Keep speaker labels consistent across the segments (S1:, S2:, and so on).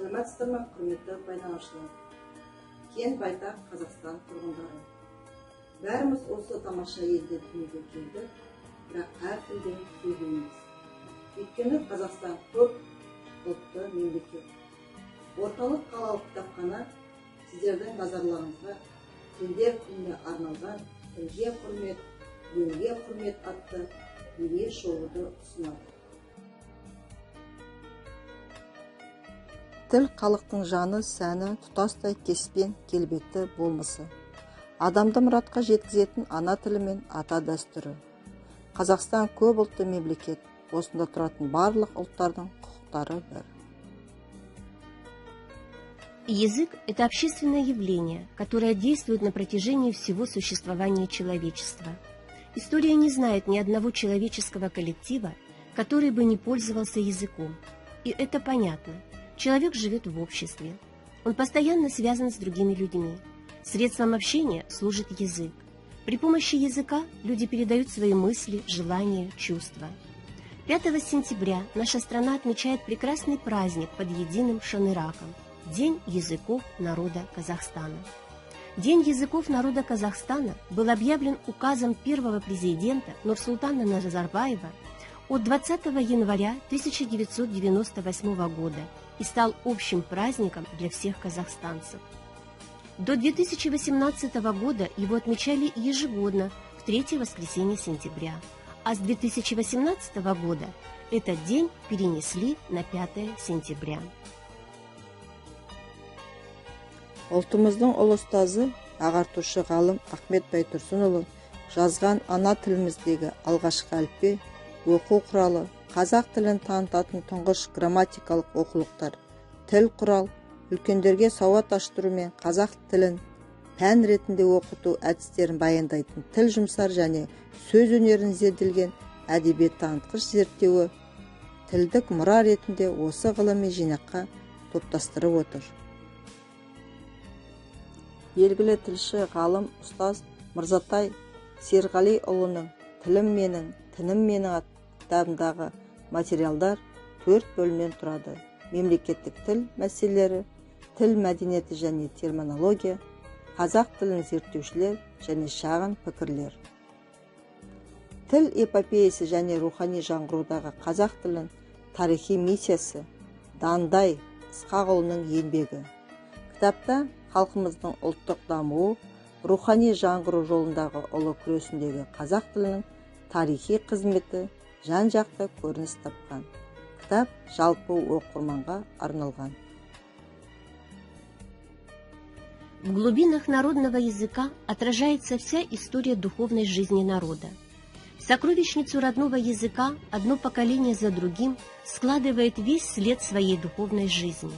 S1: Саламатсыздар ма, құрметті байланушылар? Кен байтақ Қазақстан тұрғындары. Бәріміз осы тамаша елде дүниеге келдік, бірақ әр тілде сөйлейміз. Өйткені Қазақстан көп ұлтты мемлекет. Орталық қалалық кітапхана сіздердің назарларыңызға тілдер күніне арналған тілге құрмет, елге құрмет атты бейне шоуды ұсынады. Тіл халықтың жаны, сәні, тұтастай кеспен келбетті болмысы. Адамды мұратқа жеткізетін ана тілі мен ата дәстүрі. Қазақстан көп ұлтты мемлекет. Осында тұратын барлық ұлттардың құқықтары бір.
S2: Язык – это общественное явление, которое действует на протяжении всего существования человечества. История не знает ни одного человеческого коллектива, который бы не пользовался языком. И это понятно. Человек живет в обществе. Он постоянно связан с другими людьми. Средством общения служит язык. При помощи языка люди передают свои мысли, желания, чувства. 5 сентября наша страна отмечает прекрасный праздник под единым шаныраком – День языков народа Казахстана. День языков народа Казахстана был объявлен указом первого президента Нурсултана Назарбаева от 20 января 1998 года и стал общим праздником для всех казахстанцев. До 2018 года его отмечали ежегодно в третье воскресенье сентября, а с 2018 года этот день перенесли на 5 сентября.
S1: Ұлтымыздың ұлы ұстазы, ағартушы ғалым Ахмет Байтұрсынұлы жазған ана тіліміздегі алғашқы әліппе, оқу құралы, қазақ тілін танытатын тұңғыш грамматикалық оқулықтар, тіл құрал, үлкендерге сауат аштыру мен қазақ тілін пән ретінде оқыту әдістерін баяндайтын тіл жұмсар және сөз өнерін зерделген әдебиет танытқыш зерттеуі тілдік мұра ретінде осы ғылыми жинаққа топтастырып отыр. Белгілі тілші ғалым ұстаз Мырзатай Серғалиұлының «Тілім менің, тінім менің» кітабындағы материалдар 4 бөлімнен тұрады. Мемлекеттік тіл мәселелері, тіл мәдениеті және терминология, қазақ тілін зерттеушілер және шағын пікірлер. Тіл эпопеясы және рухани жаңғырудағы қазақ тілін тарихи миссиясы Дандай Ысқақұлының еңбегі. Кітапта халқымыздың ұлттық дамуы, рухани жаңғыру жолындағы ұлы күресіндегі қазақ тілінің тарихи қызметі жан-жақты көрініс тапқан. Кітап жалпы оқырманға арналған.
S2: В глубинах народного языка отражается вся история духовной жизни народа. В сокровищницу родного языка одно поколение за другим складывает весь след своей духовной жизни.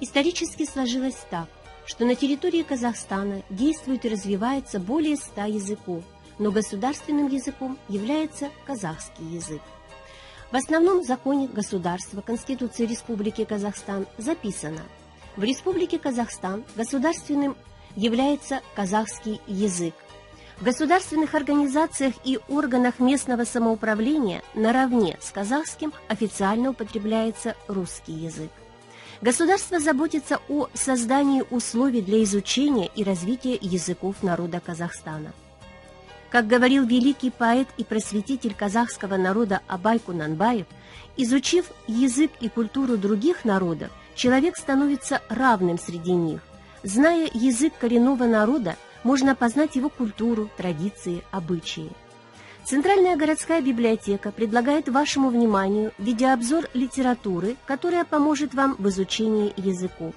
S2: Исторически сложилось так, что на территории Казахстана действует и развивается более 100 языков, но государственным языком является казахский язык. В основном законе государства Конституции Республики Казахстан записано: в Республике Казахстан государственным является казахский язык. В государственных организациях и органах местного самоуправления наравне с казахским официально употребляется русский язык. Государство заботится о создании условий для изучения и развития языков народа Казахстана. Как говорил великий поэт и просветитель казахского народа Абай Кунанбаев, изучив язык и культуру других народов, человек становится равным среди них. Зная язык коренного народа, можно познать его культуру, традиции, обычаи. Центральная городская библиотека предлагает вашему вниманию видеообзор литературы, которая поможет вам в изучении языков.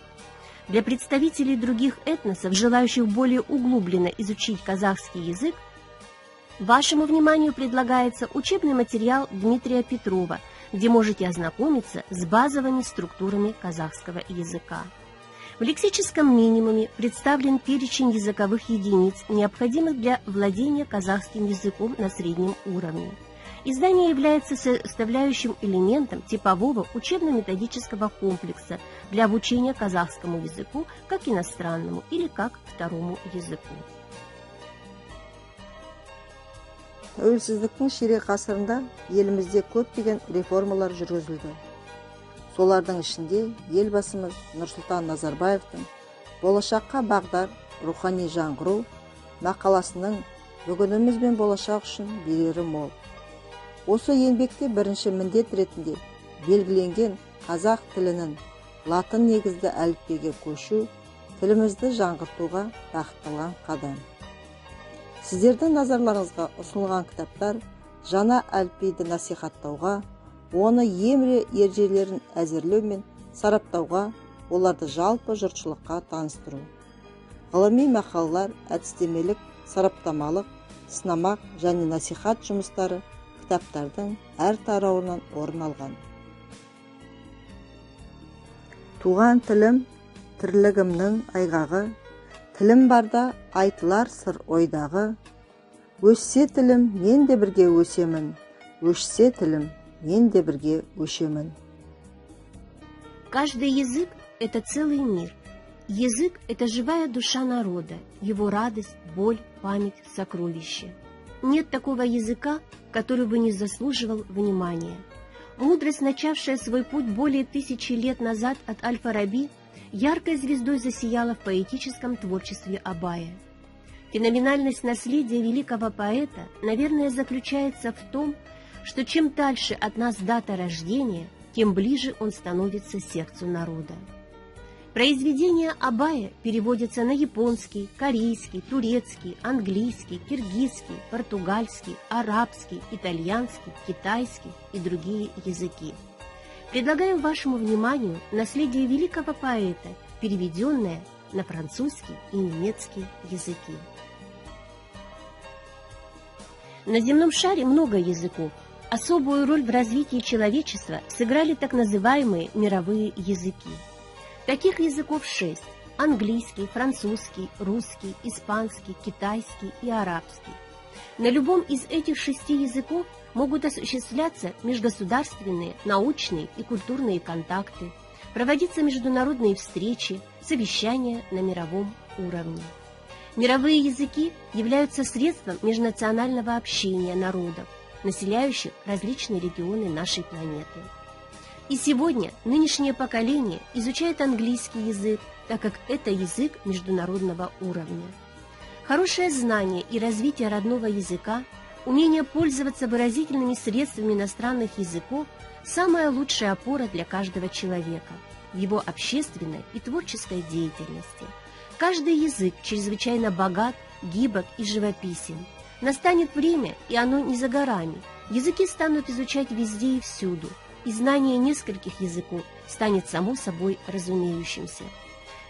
S2: Для представителей других этносов, желающих более углубленно изучить казахский язык, вашему вниманию предлагается учебный материал Дмитрия Петрова, где можете ознакомиться с базовыми структурами казахского языка. В лексическом минимуме представлен перечень языковых единиц, необходимых для владения казахским языком на среднем уровне. Издание является составляющим элементом типового учебно-методического комплекса для обучения казахскому языку как иностранному или как второму языку.
S1: Тәуелсіздіктің ширек ғасырында елімізде көптеген реформалар жүргізілді. Солардың ішінде елбасымыз Нұрсұлтан Назарбаевтың «Болашаққа бағдар, рухани жаңғыру» мақаласының бүгініміз бен болашақ үшін берері мол. Осы еңбекте бірінші міндет ретінде белгіленген қазақ тілінің латын негізді әліпбиге көшу тілімізді жаңғыртуға бағытталған қадам. Сіздердің назарларыңызға ұсынылған кітаптар жаңа әліпбиді насихаттауға, оны ережелерін әзірлеу мен сараптауға, оларды жалпы жұртшылыққа таныстыру. Ғылыми мақалалар, әдістемелік, сараптамалық, сынамақ және насихат жұмыстары кітаптардың әр тарауынан орын алған. Туған тілім, тірлігімнің айғағы, тілім барда айтылар сыр ойдағы. Өссе тілім, мен де бірге өсемін, өшсе тілім, мен де бірге өшемін.
S2: Каждый язык – это целый мир. Язык – это живая душа народа, его радость, боль, память, сокровище. Нет такого языка, который бы не заслуживал внимания. Мудрость, начавшая свой путь более 1000 лет назад от Аль-Фараби, яркой звездой засияла в поэтическом творчестве Абая. Феноменальность наследия великого поэта, наверное, заключается в том, что чем дальше от нас дата рождения, тем ближе он становится сердцу народа. Произведения Абая переводятся на японский, корейский, турецкий, английский, киргизский, португальский, арабский, итальянский, китайский и другие языки. Предлагаю вашему вниманию наследие великого поэта, переведенное на французский и немецкий языки. На земном шаре много языков. Особую роль в развитии человечества сыграли так называемые мировые языки. Таких языков 6 – английский, французский, русский, испанский, китайский и арабский. На любом из этих 6 языков могут осуществляться межгосударственные, научные и культурные контакты, проводиться международные встречи, совещания на мировом уровне. Мировые языки являются средством межнационального общения народов, населяющих различные регионы нашей планеты. И сегодня нынешнее поколение изучает английский язык, так как это язык международного уровня. Хорошее знание и развитие родного языка, умение пользоваться выразительными средствами иностранных языков – самая лучшая опора для каждого человека в его общественной и творческой деятельности. Каждый язык чрезвычайно богат, гибок и живописен. Настанет время, и оно не за горами. Языки станут изучать везде и всюду, и знание нескольких языков станет само собой разумеющимся.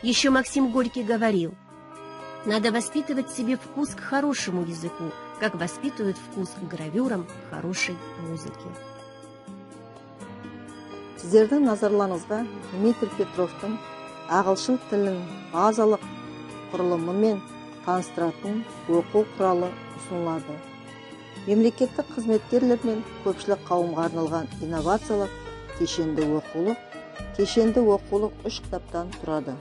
S2: Еще Максим Горький говорил: «Надо воспитывать в себе вкус к хорошему языку, как воспитывают вкус к гравюрам хорошей музыки».
S1: Сіздердің назарларыңызға Дмитрий Петровтың ағылшын тілінің базалық құрылымымен таныстыратын оқу құралы ұсынылады. Мемлекеттік қызметкерлер мен көпшілік қауымға арналған инновациялық кешенді оқулық 3 кітаптан тұрады.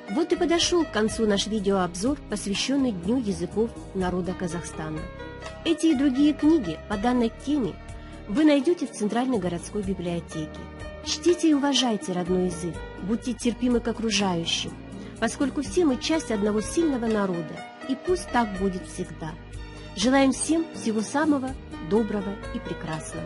S2: Вот и подошел к концу наш видеообзор, посвященный Дню языков народа Казахстана. Эти и другие книги по данной теме вы найдете в Центральной городской библиотеке. Чтите и уважайте родной язык, будьте терпимы к окружающим, поскольку все мы часть одного сильного народа, и пусть так будет всегда. Желаем всем всего самого доброго и прекрасного.